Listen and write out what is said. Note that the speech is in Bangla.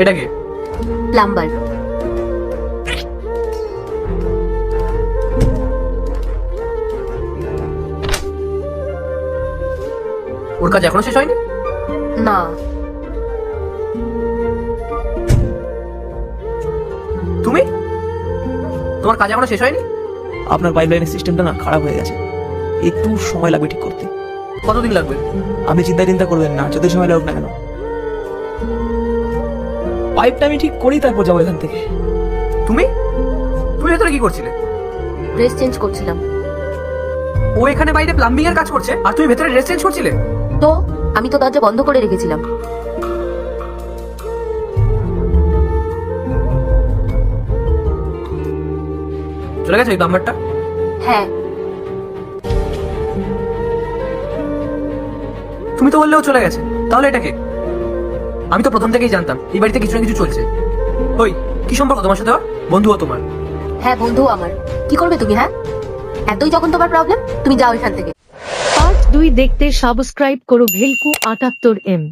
এটা কে? প্লাম্বার। ওর কাজ এখনো শেষ হয়নি? না, তুমি, তোমার কাজ এখনো শেষ হয়নি? আপনার পাইপলাইনের সিস্টেমটা না খারাপ হয়ে গেছে, একটু সময় লাগবে ঠিক করতে। কতদিন লাগবে? আপনি চিন্তা করবেন না, যত সময় লাগুক না কেন, পাইপটা আমি ঠিক করি তারপর যাবো এখান থেকে। তুমি তুমি ভেতরে কি করছিলে? ড্রেস চেঞ্জ করছিলাম। ও এখানে বাইরে প্লাম্বিং এর কাজ করছে আর তুমি ভেতরে ড্রেস চেঞ্জ করছিলে? তো আমি তো দরজা বন্ধ করে রেখেছিলাম। চলে গেছে ওই প্লাম্বারটা? হ্যাঁ, তুমি তো বললেও চলে গেছে, তাহলে এটা কে? আমি তো প্রথম থেকেই জানতাম এই বাড়িতে কিছু না কিছু চলছে। ওই কি সম্পর্ক তোমার সাথে? বন্ধুও তোমার? হ্যাঁ বন্ধু আমার। কি করবে তুমি? হ্যাঁ, এতই যখন তোমার প্রবলেম, তুমি যাও এখান থেকে। পার্ট 2 দেখতে সাবস্ক্রাইব করো ভেলকু 78M।